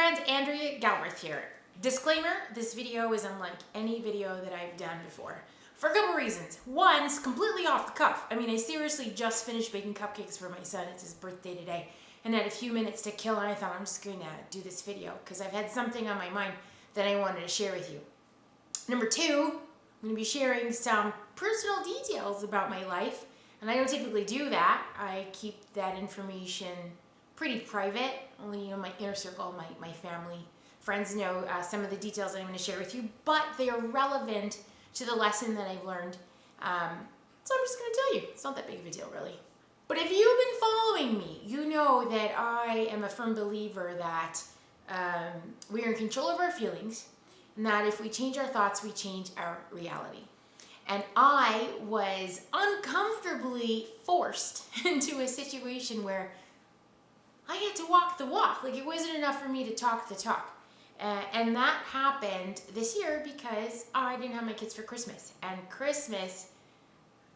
friends, Andrea Galbraith here. Disclaimer, this video is unlike any video that I've done before. For a couple reasons. One, it's completely off the cuff. I seriously just finished baking cupcakes for my son. It's his birthday today. And I had a few minutes to kill and I thought I'm just going to do this video because I've had something on my mind that I wanted to share with you. Number two, I'm going to be sharing some personal details about my life. And I don't typically do that. I keep that information pretty private. Only, my inner circle, my family, friends know some of the details that I'm going to share with you, but they are relevant to the lesson that I've learned. So I'm just going to tell you. It's not that big of a deal, really. But if you've been following me, you know that I am a firm believer that we are in control of our feelings, and that if we change our thoughts, we change our reality. And I was uncomfortably forced into a situation where I had to walk the walk. Like, it wasn't enough for me to talk the talk. And that happened this year because I didn't have my kids for Christmas. And Christmas,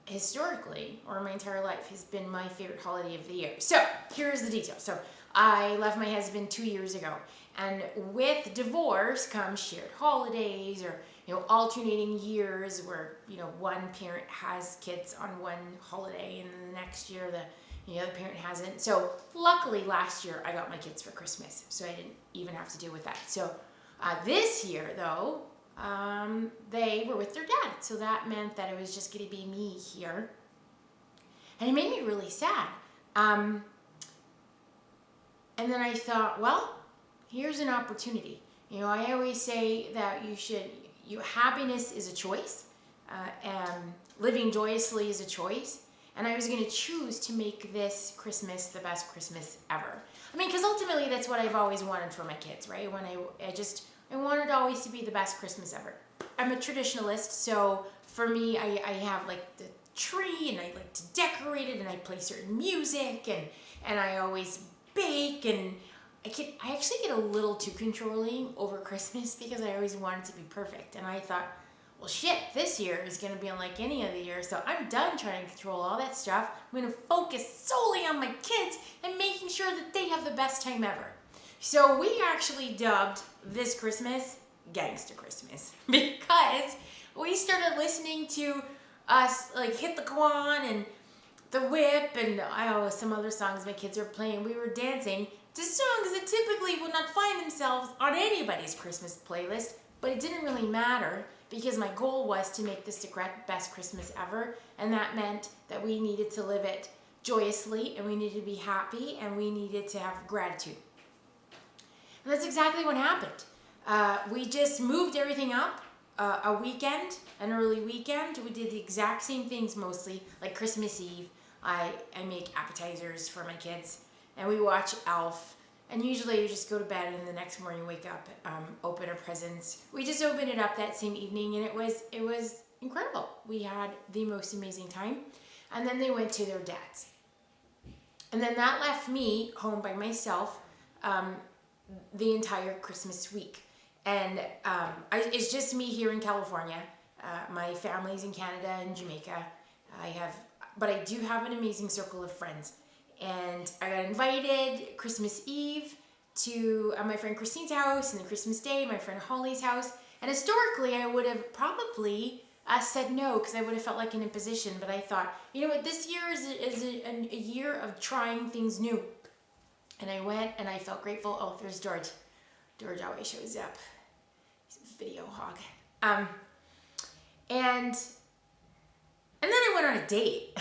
historically, or my entire life, has been my favorite holiday of the year. So here's the detail. So I left my husband 2 years ago. And with divorce comes shared holidays, or alternating years where one parent has kids on one holiday and then the next year the other parent hasn't. So luckily last year I got my kids for Christmas, so I didn't even have to deal with that. So this year though, they were with their dad, so that meant that it was just going to be me here, and it made me really sad. And then I thought, well, here's an opportunity. I always say that happiness is a choice, and living joyously is a choice. And I was going to choose to make this Christmas the best Christmas ever. Because ultimately that's what I've always wanted for my kids, right? I wanted always to be the best Christmas ever. I'm a traditionalist, so for me, I have like the tree, and I like to decorate it, and I play certain music, and I always bake, and I actually get a little too controlling over Christmas because I always want it to be perfect. And I thought, well, shit, this year is going to be unlike any other year, so I'm done trying to control all that stuff. I'm going to focus solely on my kids and making sure that they have the best time ever. So we actually dubbed this Christmas Gangsta Christmas because we started listening to us like Hit the Quan and The Whip and some other songs my kids were playing. We were dancing to songs that typically would not find themselves on anybody's Christmas playlist, but it didn't really matter because my goal was to make this the best Christmas ever, and that meant that we needed to live it joyously, and we needed to be happy, and we needed to have gratitude. And that's exactly what happened. We just moved everything up a weekend, an early weekend. We did the exact same things mostly, like Christmas Eve. I make appetizers for my kids, and we watch Elf. And usually you just go to bed and the next morning wake up, open our presents. We just opened it up that same evening, and it was incredible. We had the most amazing time. And then they went to their dad's. And then that left me home by myself the entire Christmas week. And it's just me here in California. My family's in Canada and Jamaica. But I do have an amazing circle of friends. And I got invited Christmas Eve to my friend Christine's house, and then Christmas Day, my friend Holly's house. And historically, I would have probably said no because I would have felt like an imposition. But I thought, this year is a year of trying things new. And I went, and I felt grateful. Oh, there's George. George always shows up. He's a video hog. And then I went on a date.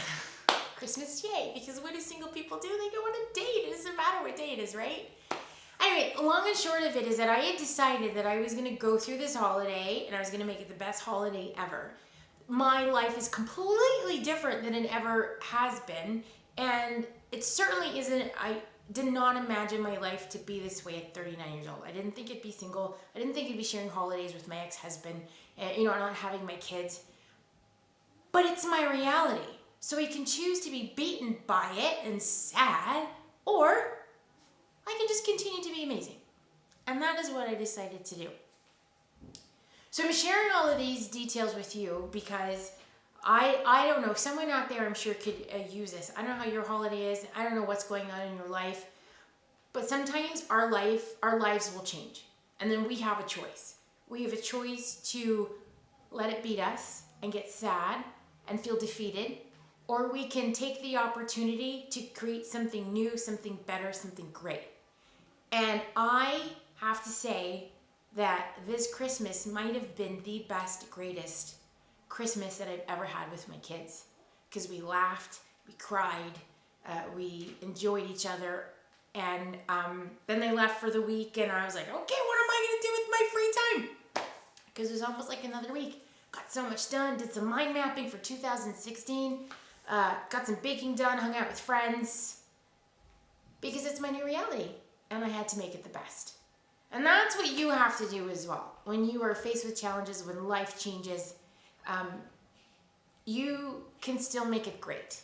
Christmas, yay, because what do single people do? They go on a date. It doesn't matter what day it is, right? Anyway, long and short of it is that I had decided that I was going to go through this holiday and I was going to make it the best holiday ever. My life is completely different than it ever has been, and it certainly isn't. I did not imagine my life to be this way at 39 years old. I didn't think it'd be single. I didn't think I'd be sharing holidays with my ex-husband and, not having my kids. But it's my reality. So I can choose to be beaten by it and sad, or I can just continue to be amazing. And that is what I decided to do. So I'm sharing all of these details with you because I don't know, someone out there I'm sure could use this. I don't know how your holiday is. I don't know what's going on in your life. But sometimes our lives will change. And then we have a choice. We have a choice to let it beat us and get sad and feel defeated, or we can take the opportunity to create something new, something better, something great. And I have to say that this Christmas might have been the best, greatest Christmas that I've ever had with my kids, because we laughed, we cried, we enjoyed each other, and then they left for the week, and I was like, okay, what am I going to do with my free time? Because it was almost like another week. Got so much done, did some mind mapping for 2016, got some baking done, hung out with friends, because it's my new reality, and I had to make it the best. And that's what you have to do as well. When you are faced with challenges, when life changes, you can still make it great.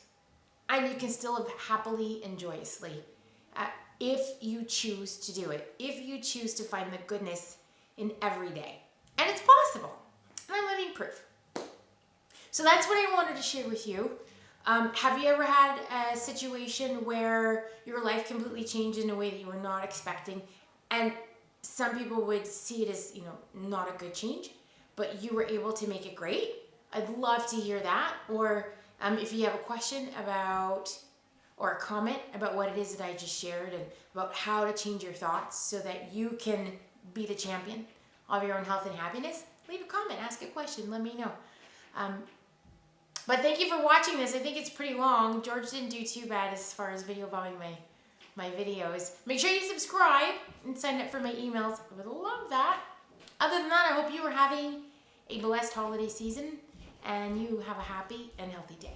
And you can still live happily and joyously if you choose to do it. If you choose to find the goodness in every day. And it's possible. And I'm living proof. So that's what I wanted to share with you. Have you ever had a situation where your life completely changed in a way that you were not expecting? And some people would see it as, not a good change, but you were able to make it great. I'd love to hear that. Or if you have a question about, or a comment about what it is that I just shared and about how to change your thoughts so that you can be the champion of your own health and happiness, leave a comment, ask a question, let me know. But thank you for watching this. I think it's pretty long. George didn't do too bad as far as video bombing my videos. Make sure you subscribe and sign up for my emails. I would love that. Other than that, I hope you are having a blessed holiday season and you have a happy and healthy day.